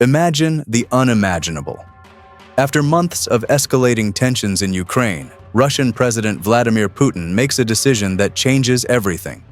Imagine the unimaginable. After months of escalating tensions in Ukraine, Russian President Vladimir Putin makes a decision that changes everything.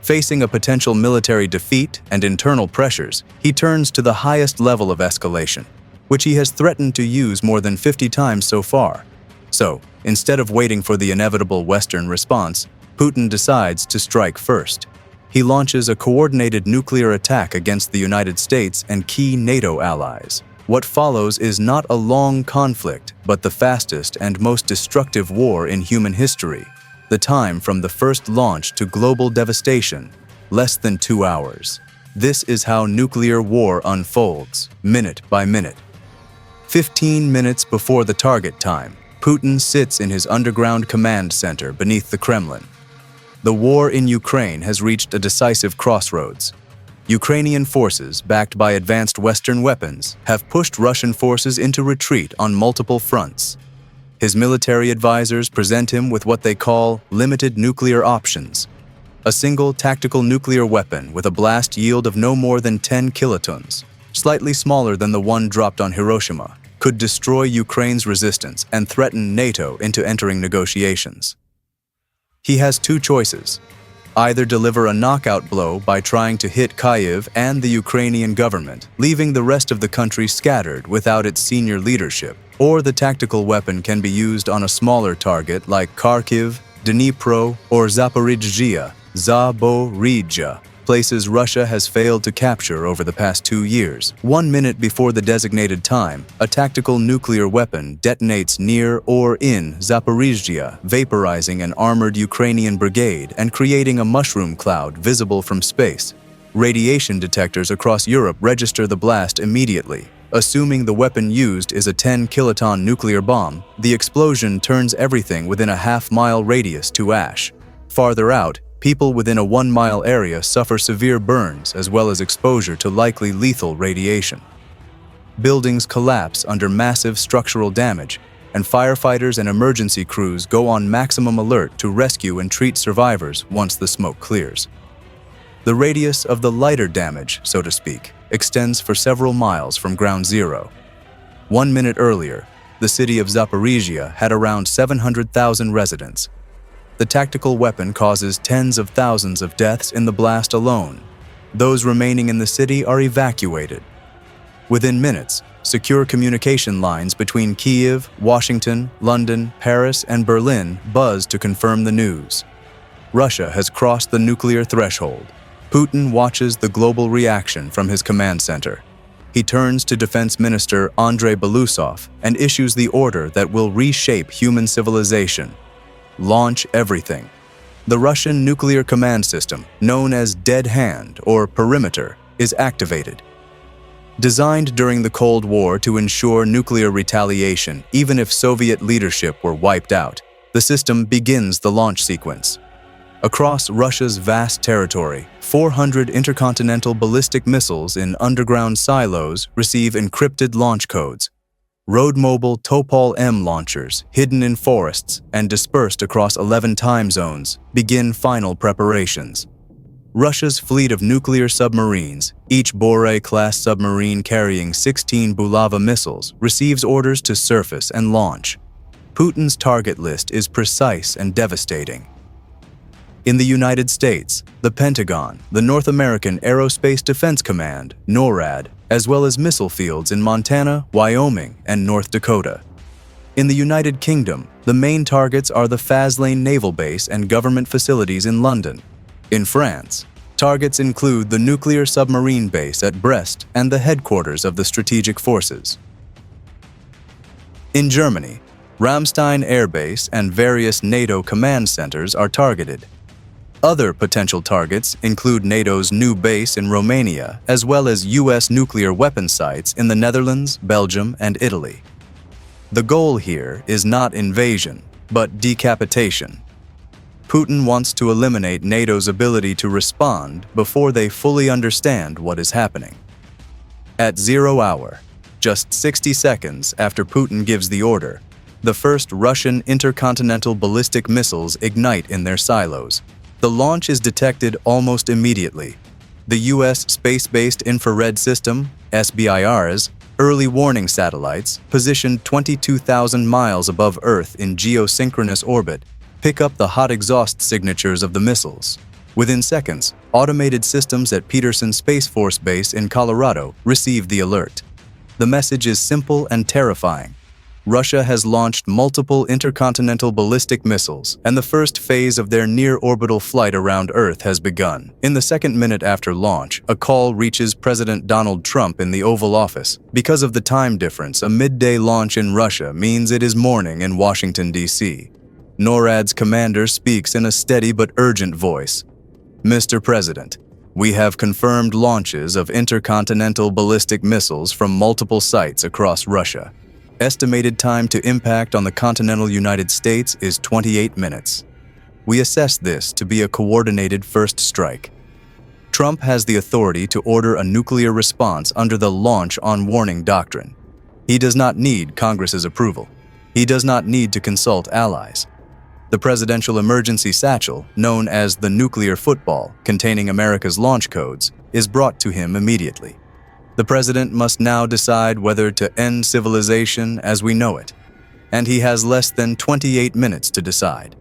Facing a potential military defeat and internal pressures, he turns to the highest level of escalation, which he has threatened to use more than 50 times so far. So, instead of waiting for the inevitable Western response, Putin decides to strike first. He launches a coordinated nuclear attack against the United States and key NATO allies. What follows is not a long conflict, but the fastest and most destructive war in human history. The time from the first launch to global devastation, less than 2 hours. This is how nuclear war unfolds, minute by minute. 15 minutes before the target time, Putin sits in his underground command center beneath the Kremlin. The war in Ukraine has reached a decisive crossroads. Ukrainian forces, backed by advanced Western weapons, have pushed Russian forces into retreat on multiple fronts. His military advisors present him with what they call limited nuclear options. A single tactical nuclear weapon with a blast yield of no more than 10 kilotons, slightly smaller than the one dropped on Hiroshima, could destroy Ukraine's resistance and threaten NATO into entering negotiations. He has two choices: either deliver a knockout blow by trying to hit Kyiv and the Ukrainian government, leaving the rest of the country scattered without its senior leadership, or the tactical weapon can be used on a smaller target like Kharkiv, Dnipro, or Zaporizhzhia, places Russia has failed to capture over the past 2 years. 1 minute before the designated time, a tactical nuclear weapon detonates near or in Zaporizhzhia, vaporizing an armored Ukrainian brigade and creating a mushroom cloud visible from space. Radiation detectors across Europe register the blast immediately. Assuming the weapon used is a 10-kiloton nuclear bomb, the explosion turns everything within a half-mile radius to ash. Farther out, people within a 1-mile area suffer severe burns as well as exposure to likely lethal radiation. Buildings collapse under massive structural damage, and firefighters and emergency crews go on maximum alert to rescue and treat survivors once the smoke clears. The radius of the lighter damage, so to speak, extends for several miles from ground zero. 1 minute earlier, the city of Zaporizhzhia had around 700,000 residents. The tactical weapon causes tens of thousands of deaths in the blast alone. Those remaining in the city are evacuated. Within minutes, secure communication lines between Kyiv, Washington, London, Paris, and Berlin buzz to confirm the news. Russia has crossed the nuclear threshold. Putin watches the global reaction from his command center. He turns to Defense Minister Andrei Belousov and issues the order that will reshape human civilization. Launch everything. The Russian nuclear command system, known as Dead Hand or Perimeter, is activated. Designed during the Cold War to ensure nuclear retaliation even if Soviet leadership were wiped out, the system begins the launch sequence. Across Russia's vast territory, 400 intercontinental ballistic missiles in underground silos receive encrypted launch codes. Road-mobile Topol-M launchers, hidden in forests and dispersed across 11 time zones, begin final preparations. Russia's fleet of nuclear submarines, each Bore-class submarine carrying 16 Bulava missiles, receives orders to surface and launch. Putin's target list is precise and devastating. In the United States, the Pentagon, the North American Aerospace Defense Command, NORAD, as well as missile fields in Montana, Wyoming, and North Dakota. In the United Kingdom, the main targets are the Faslane Naval Base and government facilities in London. In France, targets include the nuclear submarine base at Brest and the headquarters of the Strategic Forces. In Germany, Ramstein Air Base and various NATO command centers are targeted. Other potential targets include NATO's new base in Romania, as well as U.S. nuclear weapon sites in the Netherlands, Belgium, and Italy. The goal here is not invasion, but decapitation. Putin wants to eliminate NATO's ability to respond before they fully understand what is happening. At 0 hour, just 60 seconds after Putin gives the order, the first Russian intercontinental ballistic missiles ignite in their silos. The launch is detected almost immediately. The U.S. Space-Based Infrared System, SBIR's, early warning satellites, positioned 22,000 miles above Earth in geosynchronous orbit, pick up the hot exhaust signatures of the missiles. Within seconds, automated systems at Peterson Space Force Base in Colorado received the alert. The message is simple and terrifying. Russia has launched multiple intercontinental ballistic missiles, and the first phase of their near-orbital flight around Earth has begun. In the second minute after launch, a call reaches President Donald Trump in the Oval Office. Because of the time difference, a midday launch in Russia means it is morning in Washington, D.C. NORAD's commander speaks in a steady but urgent voice. "Mr. President, we have confirmed launches of intercontinental ballistic missiles from multiple sites across Russia. Estimated time to impact on the continental United States is 28 minutes. We assess this to be a coordinated first strike." Trump has the authority to order a nuclear response under the Launch on Warning Doctrine. He does not need Congress's approval. He does not need to consult allies. The presidential emergency satchel, known as the nuclear football, containing America's launch codes, is brought to him immediately. The president must now decide whether to end civilization as we know it, and he has less than 28 minutes to decide.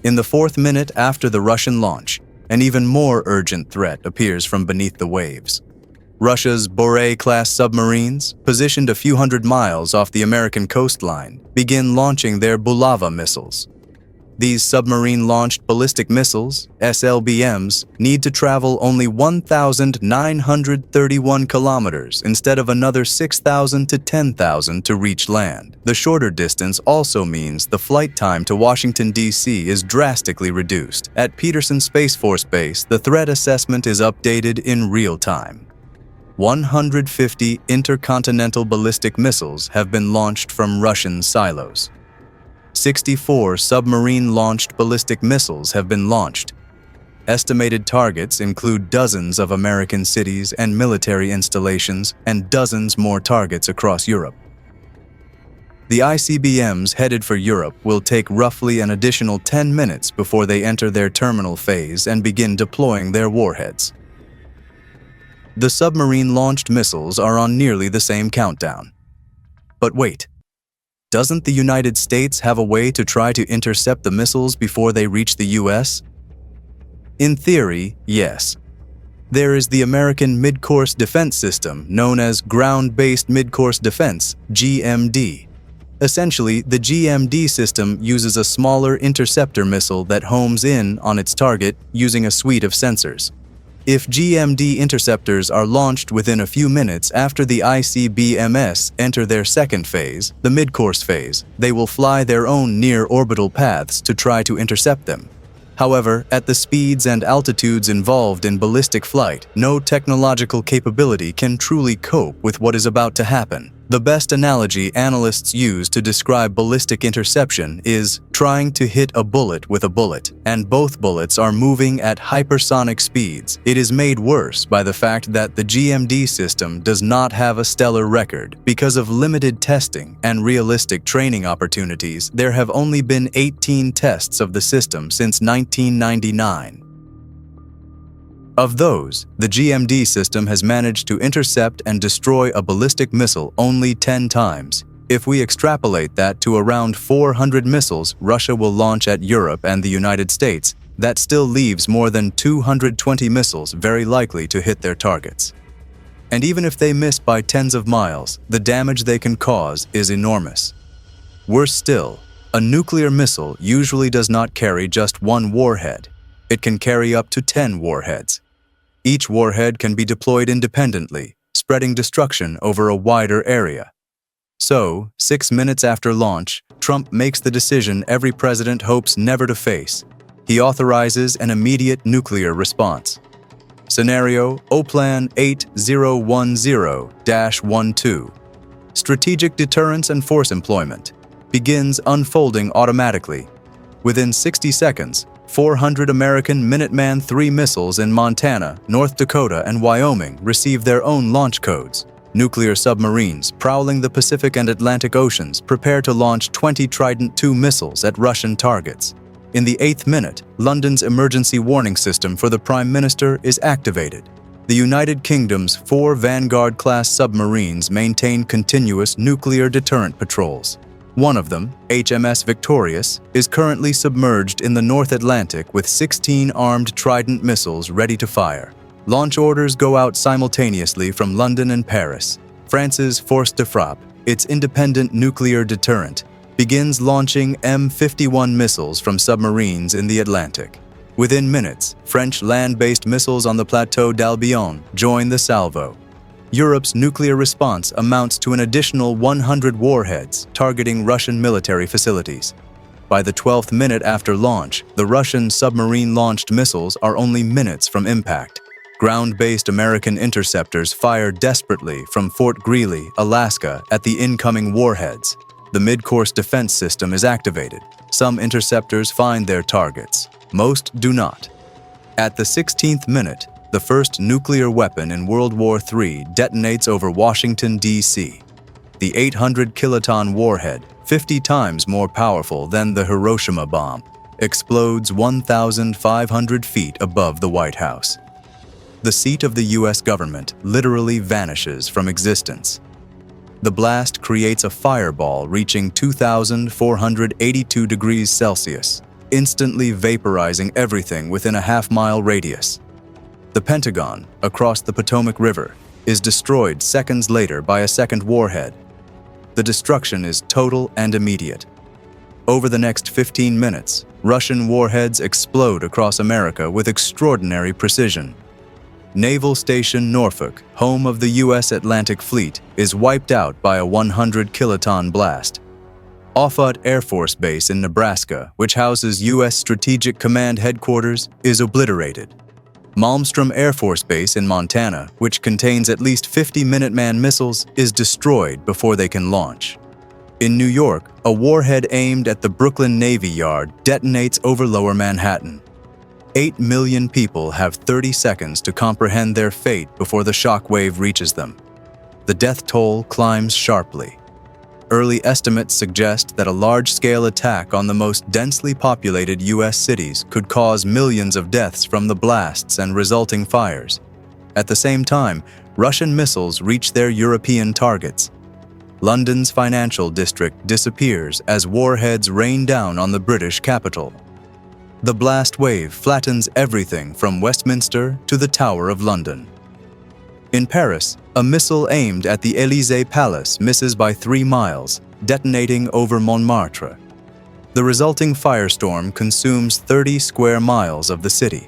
In the fourth minute after the Russian launch, an even more urgent threat appears from beneath the waves. Russia's Borei-class submarines, positioned a few hundred miles off the American coastline, begin launching their Bulava missiles. These submarine-launched ballistic missiles, SLBMs, need to travel only 1,931 kilometers instead of another 6,000 to 10,000 to reach land. The shorter distance also means the flight time to Washington, D.C. is drastically reduced. At Peterson Space Force Base, the threat assessment is updated in real time. 150 intercontinental ballistic missiles have been launched from Russian silos. 64 submarine-launched ballistic missiles have been launched. Estimated targets include dozens of American cities and military installations and dozens more targets across Europe. The ICBMs headed for Europe will take roughly an additional 10 minutes before they enter their terminal phase and begin deploying their warheads. The submarine-launched missiles are on nearly the same countdown. But wait. Doesn't the United States have a way to try to intercept the missiles before they reach the U.S.? In theory, yes. There is the American Mid-Course Defense System, known as Ground-Based Mid-Course Defense, GMD. Essentially, the GMD system uses a smaller interceptor missile that homes in on its target using a suite of sensors. If GMD interceptors are launched within a few minutes after the ICBMs enter their second phase, the mid-course phase, they will fly their own near-orbital paths to try to intercept them. However, at the speeds and altitudes involved in ballistic flight, no technological capability can truly cope with what is about to happen. The best analogy analysts use to describe ballistic interception is trying to hit a bullet with a bullet, and both bullets are moving at hypersonic speeds. It is made worse by the fact that the GMD system does not have a stellar record. Because of limited testing and realistic training opportunities, there have only been 18 tests of the system since 1999. Of those, the GMD system has managed to intercept and destroy a ballistic missile only 10 times. If we extrapolate that to around 400 missiles Russia will launch at Europe and the United States, that still leaves more than 220 missiles very likely to hit their targets. And even if they miss by tens of miles, the damage they can cause is enormous. Worse still, a nuclear missile usually does not carry just one warhead. It can carry up to 10 warheads. Each warhead can be deployed independently, spreading destruction over a wider area. So, 6 minutes after launch, Trump makes the decision every president hopes never to face. He authorizes an immediate nuclear response. Scenario OPLAN 8010-12. Strategic deterrence and force employment begins unfolding automatically. Within 60 seconds, 400 American Minuteman III missiles in Montana, North Dakota, and Wyoming receive their own launch codes. Nuclear submarines prowling the Pacific and Atlantic Oceans prepare to launch 20 Trident II missiles at Russian targets. In the 8th minute, London's emergency warning system for the Prime Minister is activated. The United Kingdom's 4 Vanguard-class submarines maintain continuous nuclear deterrent patrols. One of them, HMS Victorious, is currently submerged in the North Atlantic with 16 armed Trident missiles ready to fire. Launch orders go out simultaneously from London and Paris. France's Force de Frappe, its independent nuclear deterrent, begins launching M51 missiles from submarines in the Atlantic. Within minutes, French land-based missiles on the Plateau d'Albion join the salvo. Europe's nuclear response amounts to an additional 100 warheads targeting Russian military facilities. By the 12th minute after launch, the Russian submarine-launched missiles are only minutes from impact. Ground-based American interceptors fire desperately from Fort Greely, Alaska, at the incoming warheads. The mid-course defense system is activated. Some interceptors find their targets. Most do not. At the 16th minute, the first nuclear weapon in World War III detonates over Washington, D.C. The 800-kiloton warhead, 50 times more powerful than the Hiroshima bomb, explodes 1,500 feet above the White House. The seat of the U.S. government literally vanishes from existence. The blast creates a fireball reaching 2,482 degrees Celsius, instantly vaporizing everything within a half-mile radius. The Pentagon, across the Potomac River, is destroyed seconds later by a second warhead. The destruction is total and immediate. Over the next 15 minutes, Russian warheads explode across America with extraordinary precision. Naval Station Norfolk, home of the U.S. Atlantic Fleet, is wiped out by a 100-kiloton blast. Offutt Air Force Base in Nebraska, which houses U.S. Strategic Command Headquarters, is obliterated. Malmstrom Air Force Base in Montana, which contains at least 50 Minuteman missiles, is destroyed before they can launch. In New York, a warhead aimed at the Brooklyn Navy Yard detonates over Lower Manhattan. 8 million people have 30 seconds to comprehend their fate before the shockwave reaches them. The death toll climbs sharply. Early estimates suggest that a large-scale attack on the most densely populated U.S. cities could cause millions of deaths from the blasts and resulting fires. At the same time, Russian missiles reach their European targets. London's financial district disappears as warheads rain down on the British capital. The blast wave flattens everything from Westminster to the Tower of London. In Paris, a missile aimed at the Élysée Palace misses by 3 miles, detonating over Montmartre. The resulting firestorm consumes 30 square miles of the city.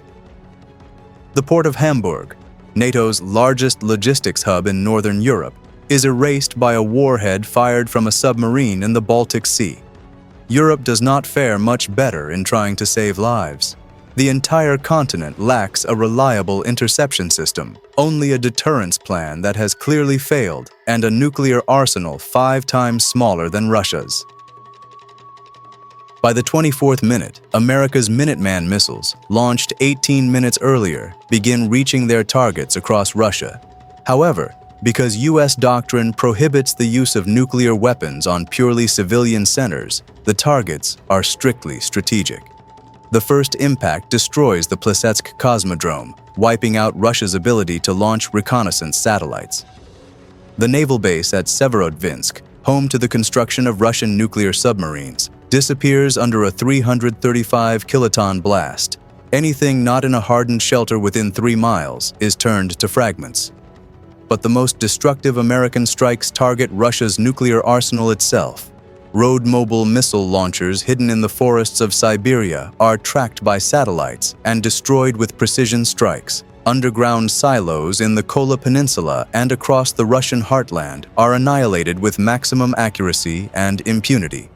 The port of Hamburg, NATO's largest logistics hub in northern Europe, is erased by a warhead fired from a submarine in the Baltic Sea. Europe does not fare much better in trying to save lives. The entire continent lacks a reliable interception system, only a deterrence plan that has clearly failed, and a nuclear arsenal 5 times smaller than Russia's. By the 24th minute, America's Minuteman missiles, launched 18 minutes earlier, begin reaching their targets across Russia. However, because U.S. doctrine prohibits the use of nuclear weapons on purely civilian centers, the targets are strictly strategic. The first impact destroys the Plesetsk Cosmodrome, wiping out Russia's ability to launch reconnaissance satellites. The naval base at Severodvinsk, home to the construction of Russian nuclear submarines, disappears under a 335-kiloton blast. Anything not in a hardened shelter within 3 miles is turned to fragments. But the most destructive American strikes target Russia's nuclear arsenal itself. Road-mobile missile launchers hidden in the forests of Siberia are tracked by satellites and destroyed with precision strikes. Underground silos in the Kola Peninsula and across the Russian heartland are annihilated with maximum accuracy and impunity.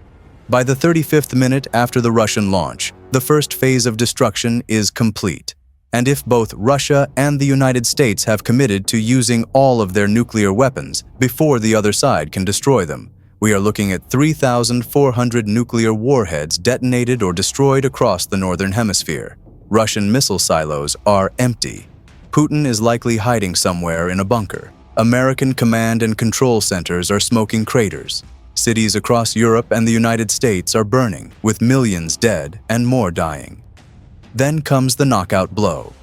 By the 35th minute after the Russian launch, the first phase of destruction is complete. And if both Russia and the United States have committed to using all of their nuclear weapons before the other side can destroy them, we are looking at 3,400 nuclear warheads detonated or destroyed across the Northern Hemisphere. Russian missile silos are empty. Putin is likely hiding somewhere in a bunker. American command and control centers are smoking craters. Cities across Europe and the United States are burning, with millions dead and more dying. Then comes the knockout blow.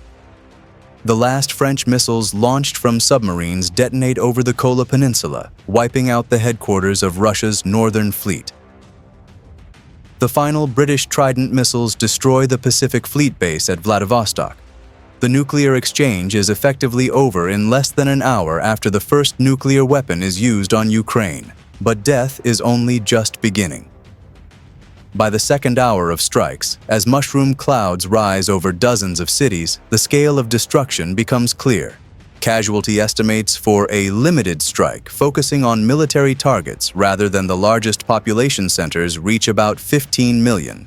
The last French missiles launched from submarines detonate over the Kola Peninsula, wiping out the headquarters of Russia's Northern Fleet. The final British Trident missiles destroy the Pacific Fleet base at Vladivostok. The nuclear exchange is effectively over in less than an hour after the first nuclear weapon is used on Ukraine, but death is only just beginning. By the second hour of strikes, as mushroom clouds rise over dozens of cities, the scale of destruction becomes clear. Casualty estimates for a limited strike focusing on military targets rather than the largest population centers reach about 15 million.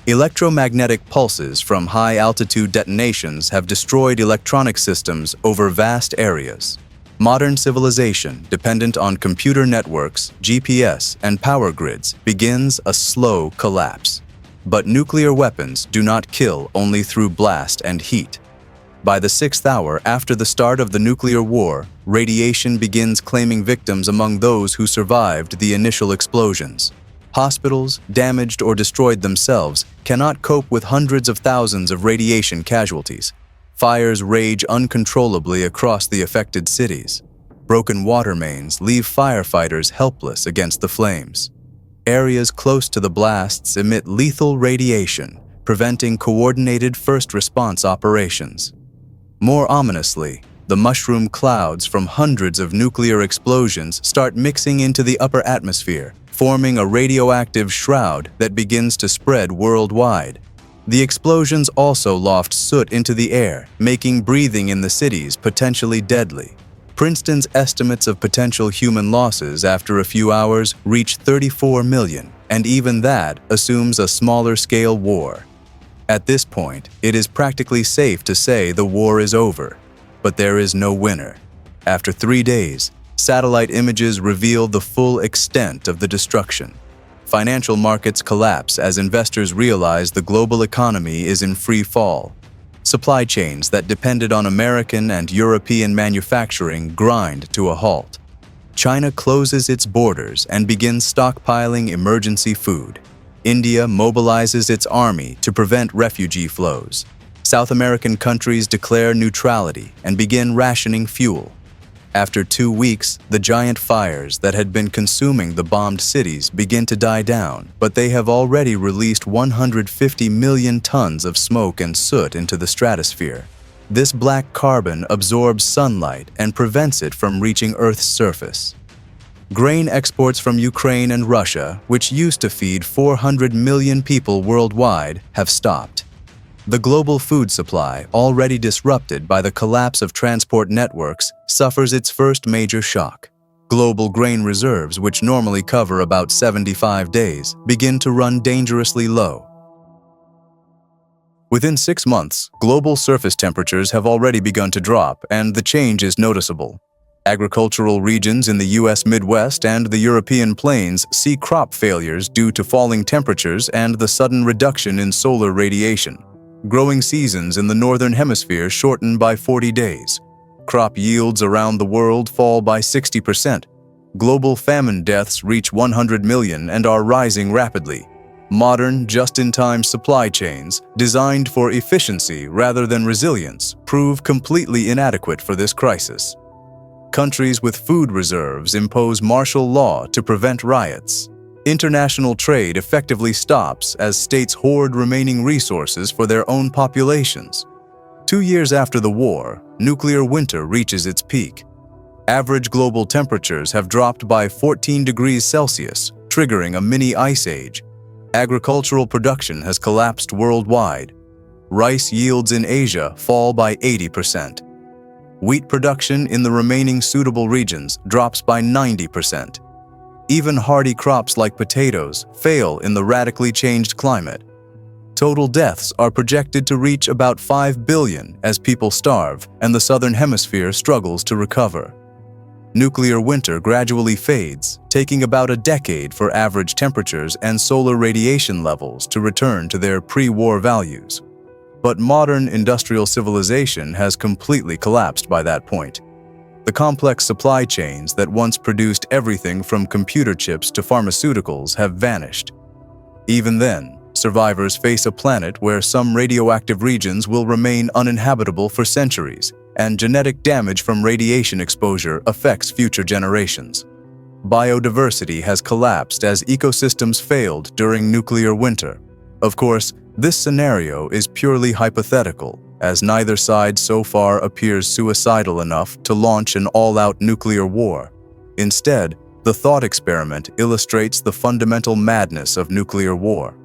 Electromagnetic pulses from high-altitude detonations have destroyed electronic systems over vast areas. Modern civilization, dependent on computer networks, GPS, and power grids, begins a slow collapse. But nuclear weapons do not kill only through blast and heat. By the 6th hour after the start of the nuclear war, radiation begins claiming victims among those who survived the initial explosions. Hospitals, damaged or destroyed themselves, cannot cope with hundreds of thousands of radiation casualties. Fires rage uncontrollably across the affected cities. Broken water mains leave firefighters helpless against the flames. Areas close to the blasts emit lethal radiation, preventing coordinated first response operations. More ominously, the mushroom clouds from hundreds of nuclear explosions start mixing into the upper atmosphere, forming a radioactive shroud that begins to spread worldwide. The explosions also loft soot into the air, making breathing in the cities potentially deadly. Princeton's estimates of potential human losses after a few hours reach 34 million, and even that assumes a smaller-scale war. At this point, it is practically safe to say the war is over, but there is no winner. After 3 days, satellite images reveal the full extent of the destruction. Financial markets collapse as investors realize the global economy is in free fall. Supply chains that depended on American and European manufacturing grind to a halt. China closes its borders and begins stockpiling emergency food. India mobilizes its army to prevent refugee flows. South American countries declare neutrality and begin rationing fuel. After 2 weeks, the giant fires that had been consuming the bombed cities begin to die down, but they have already released 150 million tons of smoke and soot into the stratosphere. This black carbon absorbs sunlight and prevents it from reaching Earth's surface. Grain exports from Ukraine and Russia, which used to feed 400 million people worldwide, have stopped. The global food supply, already disrupted by the collapse of transport networks, suffers its first major shock. Global grain reserves, which normally cover about 75 days, begin to run dangerously low. Within 6 months, global surface temperatures have already begun to drop, and the change is noticeable. Agricultural regions in the U.S. Midwest and the European plains see crop failures due to falling temperatures and the sudden reduction in solar radiation. Growing seasons in the Northern Hemisphere shorten by 40 days. Crop yields around the world fall by 60%. Global famine deaths reach 100 million and are rising rapidly. Modern, just-in-time supply chains, designed for efficiency rather than resilience, prove completely inadequate for this crisis. Countries with food reserves impose martial law to prevent riots. International trade effectively stops as states hoard remaining resources for their own populations. 2 years after the war, nuclear winter reaches its peak. Average global temperatures have dropped by 14 degrees Celsius, triggering a mini ice age. Agricultural production has collapsed worldwide. Rice yields in Asia fall by 80%. Wheat production in the remaining suitable regions drops by 90%. Even hardy crops like potatoes fail in the radically changed climate. Total deaths are projected to reach about 5 billion as people starve and the Southern Hemisphere struggles to recover. Nuclear winter gradually fades, taking about a decade for average temperatures and solar radiation levels to return to their pre-war values. But modern industrial civilization has completely collapsed by that point. The complex supply chains that once produced everything from computer chips to pharmaceuticals have vanished. Even then, survivors face a planet where some radioactive regions will remain uninhabitable for centuries, and genetic damage from radiation exposure affects future generations. Biodiversity has collapsed as ecosystems failed during nuclear winter. Of course, this scenario is purely hypothetical, as neither side so far appears suicidal enough to launch an all-out nuclear war. Instead, the thought experiment illustrates the fundamental madness of nuclear war.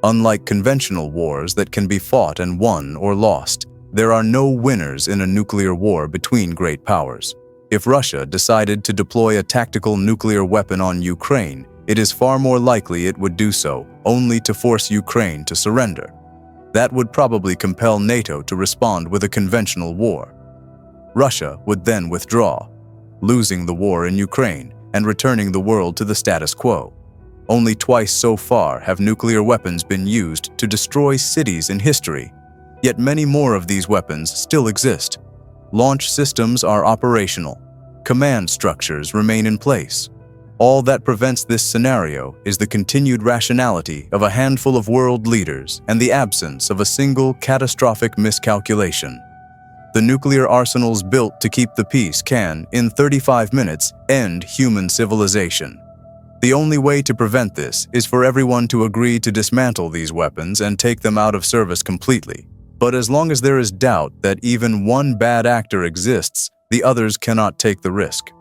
Unlike conventional wars that can be fought and won or lost, there are no winners in a nuclear war between great powers. If Russia decided to deploy a tactical nuclear weapon on Ukraine, it is far more likely it would do so only to force Ukraine to surrender. That would probably compel NATO to respond with a conventional war. Russia would then withdraw, losing the war in Ukraine and returning the world to the status quo. Only twice so far have nuclear weapons been used to destroy cities in history, yet many more of these weapons still exist. Launch systems are operational. Command structures remain in place. All that prevents this scenario is the continued rationality of a handful of world leaders and the absence of a single catastrophic miscalculation. The nuclear arsenals built to keep the peace can, in 35 minutes, end human civilization. The only way to prevent this is for everyone to agree to dismantle these weapons and take them out of service completely. But as long as there is doubt that even one bad actor exists, the others cannot take the risk.